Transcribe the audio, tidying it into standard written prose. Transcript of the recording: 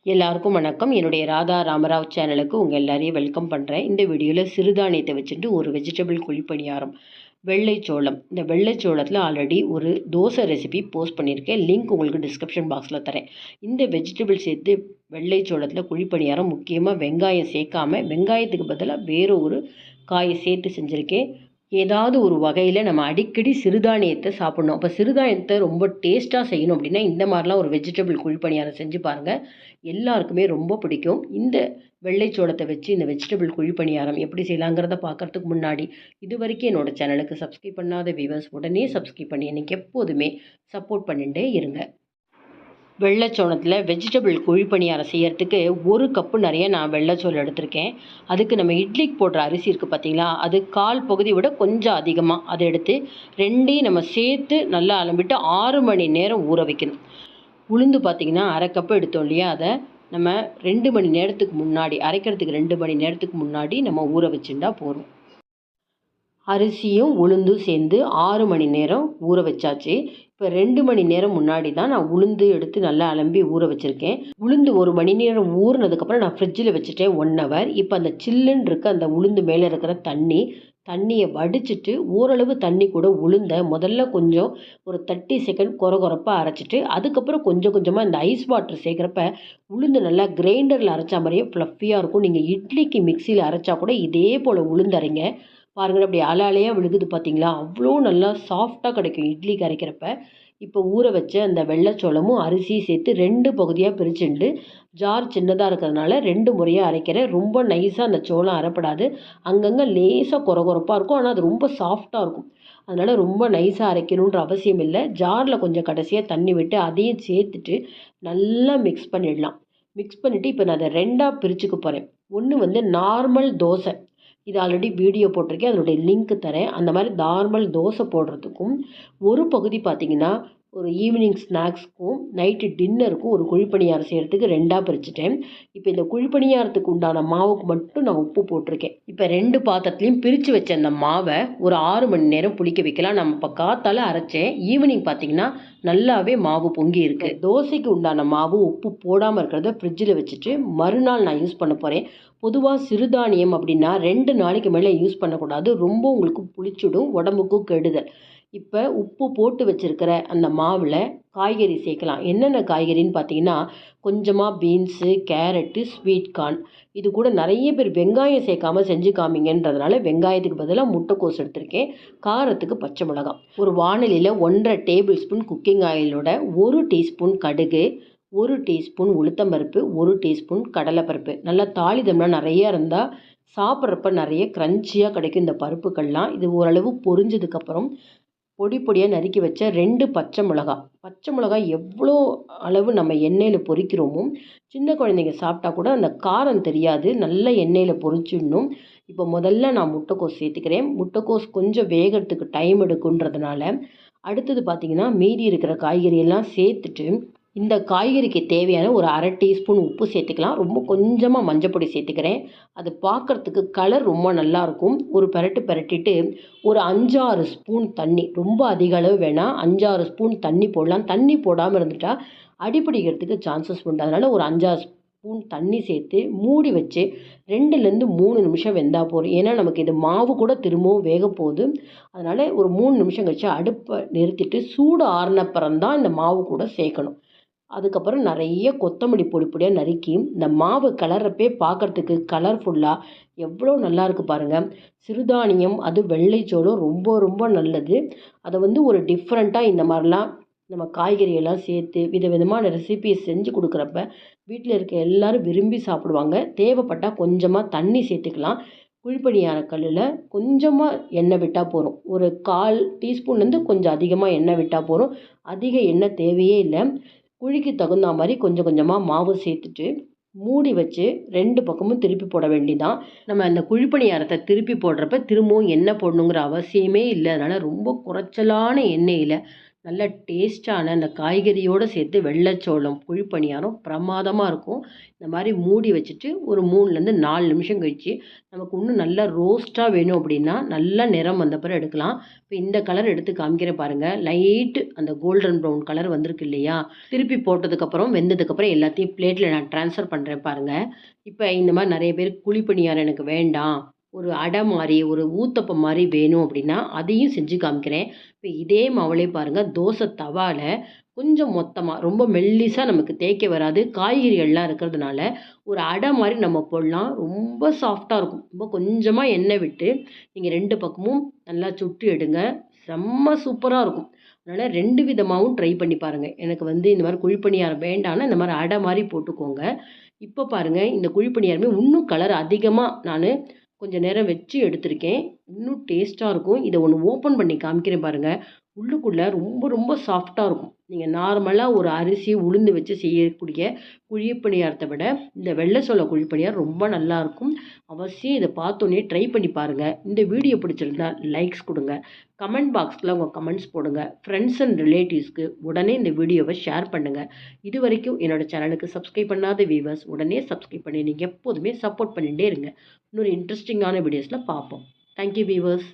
எல்லாருக்கும் வணக்கம். என்னுடைய ராதா ராமராவ் சேனலுக்கு உங்கள் எல்லாரையும் வெல்கம் பண்ணுறேன். இந்த வீடியோவில் சிறுதானியத்தை வச்சுட்டு ஒரு வெஜிடபிள் குழிப்பணியாரம் வெள்ளைச்சோளம். இந்த வெள்ளைச்சோளத்தில் ஆல்ரெடி ஒரு தோசை ரெசிபி போஸ்ட் பண்ணியிருக்கேன். லிங்க் உங்களுக்கு டிஸ்கிரிப்ஷன் பாக்ஸில் தரேன். இந்த வெஜிடபிள் சேர்த்து வெள்ளைச்சோளத்தில் குழிப்பணியாரம் முக்கியமாக வெங்காயம் சேர்க்காமல் வெங்காயத்துக்கு பதிலாக வேறு ஒரு காயை சேர்த்து செஞ்சுருக்கேன். ஏதாவது ஒரு வகையில் நம்ம அடிக்கடி சிறுதானியத்தை சாப்பிட்ணும். அப்போ சிறுதானியத்தை ரொம்ப டேஸ்ட்டாக செய்யணும் அப்படின்னா இந்த மாதிரிலாம் ஒரு வெஜிடபிள் குழிப்பணியாரம் செஞ்சு பாருங்கள். எல்லாருக்குமே ரொம்ப பிடிக்கும். இந்த வெள்ளைச்சோளத்தை வச்சு இந்த வெஜிடபிள் குழிப்பணியாரம் எப்படி செய்யலாங்கிறத பார்க்குறதுக்கு முன்னாடி இது வரைக்கும் என்னோடய சேனலுக்கு சப்ஸ்கிரைப் பண்ணாத வியூவர்ஸ் உடனே சப்ஸ்கிரைப் பண்ணி எனக்கு எப்போதுமே சப்போர்ட் பண்ணிகிட்டே இருங்க. வெள்ளைச்சோளத்தில் வெஜிடபிள் குழிப்பணியாரம் செய்யறதுக்கு 1 கப்பு நிறைய நான் வெள்ளைச்சோளம் எடுத்திருக்கேன். அதுக்கு நம்ம இட்லிக்கு போடுற அரிசி இருக்குது பார்த்தீங்களா, அது 1/4 பகுதி விட கொஞ்சம் அதிகமாக அதை எடுத்து ரெண்டையும் நம்ம சேர்த்து நல்லா அலம்பிட்டு 6 மணி நேரம் ஊற வைக்கணும். உளுந்து பார்த்திங்கன்னா 1/2 கப்பு எடுத்தோம் இல்லையா, அதை நம்ம 2 மணி நேரத்துக்கு முன்னாடி அரைக்கிறதுக்கு 2 மணி நேரத்துக்கு முன்னாடி நம்ம ஊற வச்சுருந்தா போதும். அரிசியும் உளுந்தும் சேர்ந்து 6 மணி நேரம் ஊற வச்சாச்சு. இப்போ 2 மணி நேரம் முன்னாடி தான் நான் உளுந்து எடுத்து நல்லா அலம்பி ஊற வச்சுருக்கேன். உளுந்து 1 மணி நேரம் ஊறினதுக்கப்புறம் நான் ஃப்ரிட்ஜில் வச்சுட்டேன் 1 ஹவர். இப்போ அந்த சில்லுன்னு இருக்க அந்த உளுந்து மேலே இருக்கிற தண்ணியை வடிச்சிட்டு ஓரளவு தண்ணி கூட உளுந்த முதல்ல கொஞ்சம் ஒரு 30 செகண்ட் கொரப்பாக அரைச்சிட்டு அதுக்கப்புறம் கொஞ்சம் கொஞ்சமாக இந்த ஐஸ் வாட்டர் சேர்க்குறப்ப உளுந்து நல்லா கிரைண்டரில் அரைச்சா மாதிரியே ஃப்ளஃபியாக இருக்கும். நீங்கள் இட்லிக்கு மிக்சியில் அரைச்சா கூட இதே போல் உளுந்து அரைங்க. பாருங்கள், அப்படி அலையாக விழுகுது பார்த்தீங்களா, அவ்வளோ நல்லா சாஃப்டாக கிடைக்கும் இட்லிக்கு அரைக்கிறப்ப. இப்போ ஊற வச்ச அந்த வெள்ளைச்சோளமும் அரிசியும் சேர்த்து 2 பகுதியாக பிரிச்சுண்டு ஜார் சின்னதாக இருக்கிறதுனால 2 முறையாக அரைக்கிறேன். ரொம்ப நைஸாக அந்த சோளம் அரைப்படாது, அங்கங்கே லேசாக கொரப்பாக இருக்கும். ஆனால் அது ரொம்ப சாஃப்டாக இருக்கும். அதனால் ரொம்ப நைஸாக அரைக்கணுன்ற அவசியம் இல்லை. ஜாரில் கொஞ்சம் கடைசியாக தண்ணி விட்டு அதையும் சேர்த்துட்டு நல்லா மிக்ஸ் பண்ணிடலாம். மிக்ஸ் பண்ணிவிட்டு இப்போ நான் அதை 2ஆக பிரிச்சுக்க போகிறேன். ஒன்று நார்மல் தோசை, இது ஆல்ரெடி வீடியோ போட்டிருக்கேன், அதனுடைய லிங்க் தரேன். அந்த மாதிரி நார்மல் தோசை போடுறதுக்கும் ஒரு பகுதி பார்த்திங்கன்னா ஒரு ஈவினிங் ஸ்நாக்ஸ்க்கும் நைட்டு டின்னருக்கும் ஒரு குழிப்பணியாரம் செய்கிறதுக்கு 2ஆக பிரிச்சுட்டேன். இப்போ இந்த குழிப்பணியாரத்துக்கு உண்டான மாவுக்கு மட்டும் நான் உப்பு போட்டிருக்கேன். இப்போ 2 பாத்திரத்துலையும் பிரித்து வச்ச அந்த மாவை ஒரு 6 மணி நேரம் புளிக்க வைக்கலாம். நம்ம இப்போ காத்தால அரைச்சேன், ஈவினிங் பார்த்திங்கன்னா நல்லாவே மாவு பொங்கி இருக்குது. தோசைக்கு உண்டான மாவு உப்பு போடாமல் இருக்கிறத ஃப்ரிட்ஜில் வச்சுட்டு மறுநாள் நான் யூஸ் பண்ண போகிறேன். பொதுவாக சிறுதானியம் அப்படின்னா 2 நாளைக்கு மேலே யூஸ் பண்ணக்கூடாது, ரொம்ப உங்களுக்கு புளிச்சுடும், உடம்புக்கும் கெடுதல். இப்போ உப்பு போட்டு வச்சுருக்கிற அந்த மாவில் காய்கறி சேர்க்கலாம். என்னென்ன காய்கறின்னு பார்த்தீங்கன்னா கொஞ்சமாக பீன்ஸு, கேரட்டு, ஸ்வீட் கார்ன். இது கூட நிறைய பேர் வெங்காயம் சேர்க்காமல் செஞ்சு காமிங்கன்றதுனால வெங்காயத்துக்கு பதிலாக முட்டைக்கோஸ் எடுத்திருக்கேன். காரத்துக்கு பச்சை மிளகாய். ஒரு வாணலியில் 1.5 டேபிள் ஸ்பூன் குக்கிங் ஆயிலோட 1 டீஸ்பூன் கடுகு, 1 டீஸ்பூன் உளுத்தம்பருப்பு, 1 டீஸ்பூன் கடலைப்பருப்பு. நல்லா தாளிதம்லாம் நிறையா இருந்தால் சாப்பிட்றப்ப நிறைய க்ரன்ச்சியாக கிடைக்கும் இந்த பருப்புக்கள்லாம். இது ஓரளவு பொரிஞ்சதுக்கப்புறம் பொடியாக நறுக்கி வச்ச 2 பச்சை மிளகாய் எவ்வளோ அளவு நம்ம எண்ணெயில் பொரிக்கிறோமோ சின்ன குழந்தைங்க சாப்பிட்டா கூட அந்த காரம் தெரியாது, நல்ல எண்ணெயில் பொரிச்சிடணும். இப்போ முதல்ல நான் முட்டைக்கோஸ் சேர்த்துக்கிறேன். முட்டைக்கோஸ் கொஞ்சம் வேகிறதுக்கு டைம் எடுக்குன்றதுனால அடுத்தது பார்த்திங்கன்னா மீதி இருக்கிற காய்கறியெல்லாம் சேர்த்துட்டு இந்த காய்கறிக்கு தேவையான ஒரு 1/2 டீஸ்பூன் உப்பு சேர்த்துக்கலாம். ரொம்ப கொஞ்சமாக மஞ்சப்பொடி சேர்த்துக்கிறேன். அது பார்க்குறதுக்கு கலர் ரொம்ப நல்லாயிருக்கும். ஒரு பிரட்டிட்டு ஒரு 5-6 ஸ்பூன் தண்ணி, ரொம்ப அதிக அளவு வேணாம், 5-6 ஸ்பூன் தண்ணி போடலாம். தண்ணி போடாமல் இருந்துட்டால் அடிப்பிடிக்கிறதுக்கு சான்சஸ் உண்டு. அதனால் ஒரு 5-6 ஸ்பூன் தண்ணி சேர்த்து மூடி வச்சு 2லேருந்து 3 நிமிஷம் வெந்தால் போதும். ஏன்னா நமக்கு இது மாவு கூட திரும்பவும் வேக போகுது. அதனால் ஒரு 3 நிமிஷம் கழிச்சு அடுப்பை நிறுத்திட்டு சூடு ஆறினப்புறம் தான் இந்த மாவு கூட சேர்க்கணும். அதுக்கப்புறம் நிறைய கொத்தமல்லி பொடியாக நறுக்கி இந்த மாவு கலர்றப்பே பார்க்குறதுக்கு கலர்ஃபுல்லாக எவ்வளோ நல்லா இருக்குது பாருங்கள். சிறுதானியம் அது வெள்ளைச்சோளம் ரொம்ப ரொம்ப நல்லது. அதை ஒரு டிஃப்ரெண்ட்டாக இந்த மாதிரிலாம் நம்ம காய்கறியெல்லாம் சேர்த்து விதவிதமான ரெசிபி செஞ்சு கொடுக்குறப்ப வீட்டில் இருக்க எல்லோரும் விரும்பி சாப்பிடுவாங்க. தேவைப்பட்டால் கொஞ்சமாக தண்ணி சேர்த்துக்கலாம். குழிப்பணியார கல்லில் கொஞ்சமாக எண்ணெய் விட்டால் போதும். ஒரு 1/4 டீஸ்பூன்லேருந்து கொஞ்சம் அதிகமாக எண்ணெய் விட்டால் போதும். அதிக எண்ணெய் தேவையே இல்லை. குழிக்கு தகுந்த மாதிரி கொஞ்சம் கொஞ்சமாக மாவு சேர்த்துட்டு மூடி வச்சு 2 பக்கமும் திருப்பி போட வேண்டிதான். நம்ம அந்த குழிப்பணியாரத்தை திருப்பி போடுறப்ப திரும்பவும் எண்ணெய் போடணுங்கிற அவசியமே இல்லை. அதனால் ரொம்ப குறைச்சலான எண்ணெயில் நல்ல டேஸ்ட்டான அந்த காய்கறியோடு சேர்த்து வெள்ளைச்சோளம் குழிப்பணியாரம் பிரமாதமாக இருக்கும். இந்த மாதிரி மூடி வச்சுட்டு ஒரு 3லேருந்து 4 நிமிஷம் கழிச்சு நமக்கு இன்னும் நல்லா ரோஸ்ட்டாக வேணும் அப்படின்னா நல்லா நிறம் வந்த பிறகு எடுக்கலாம். இப்போ இந்த கலர் எடுத்து காமிக்கிறேன் பாருங்கள். லைட்டு அந்த கோல்டன் ப்ரௌன் கலர் வந்திருக்கு இல்லையா? திருப்பி போட்டதுக்கப்புறம் வெந்ததுக்கப்புறம் எல்லாத்தையும் பிளேட்டில் நான் ட்ரான்ஸ்ஃபர் பண்ணுறேன் பாருங்கள். இப்போ இந்த மாதிரி நிறைய பேர் குழிப்பணியாரம் எனக்கு வேண்டாம், ஒரு அடை மாதிரி ஒரு ஊத்தப்பம் மாதிரி வேணும் அப்படின்னா அதையும் செஞ்சு காமிக்கிறேன். இப்போ இதே மாவுலே பாருங்கள், தோசை தவால கொஞ்சம் மொத்தமாக ரொம்ப மெல்லிசாக நமக்கு தேய்க்க வராது, காய்கறிகள்லாம் இருக்கிறதுனால ஒரு அடை மாதிரி நம்ம போடலாம். ரொம்ப சாஃப்டாக இருக்கும். ரொம்ப கொஞ்சமாக எண்ணெய் விட்டு நீங்கள் 2 பக்கமும் நல்லா சுட்டு எடுங்க. செம்ம சூப்பராக இருக்கும். அதனால் 2 விதமாகவும் ட்ரை பண்ணி பாருங்கள். எனக்கு இந்த மாதிரி குழிப்பணியாரம் வேண்டான்னா இந்த மாதிரி அடை மாதிரி போட்டுக்கோங்க. இப்போ பாருங்கள், இந்த குழிப்பணியாரமே இன்னும் கலர் அதிகமாக நான் கொஞ்சம் நேரம் வச்சு எடுத்திருக்கேன். இன்னும் டேஸ்ட்டாக இருக்கும். இதை ஒன்று ஓப்பன் பண்ணி காமிக்கிறேன் பாருங்கள். உள்ளுக்குள்ளே ரொம்ப ரொம்ப சாஃப்டாக இருக்கும். நீங்கள் நார்மலாக ஒரு அரிசி உளுந்து வச்சு செய்யக்கூடிய குழிப்பணியாரத்தை விட இந்த வெள்ளை சோள குழிப்பணியாரம் ரொம்ப நல்லாயிருக்கும். அவசியம் இதை பார்த்தோன்னே ட்ரை பண்ணி பாருங்கள். இந்த வீடியோ பிடிச்சிருந்தா லைக்ஸ் கொடுங்க, கமெண்ட் பாக்ஸில் உங்கள் கமெண்ட்ஸ் போடுங்க. ஃப்ரெண்ட்ஸ் அண்ட் ரிலேட்டிவ்ஸ்க்கு உடனே இந்த வீடியோவை ஷேர் பண்ணுங்கள். இது வரைக்கும் என்னோடய சேனலுக்கு சப்ஸ்கிரைப் பண்ணாத வியூவர்ஸ் உடனே சப்ஸ்கிரைப் பண்ணி நீங்கள் எப்போதுமே சப்போர்ட் பண்ணிகிட்டே இருங்க. இன்னொரு இன்ட்ரெஸ்டிங்கான வீடியோஸில் பார்ப்போம். Thank you viewers.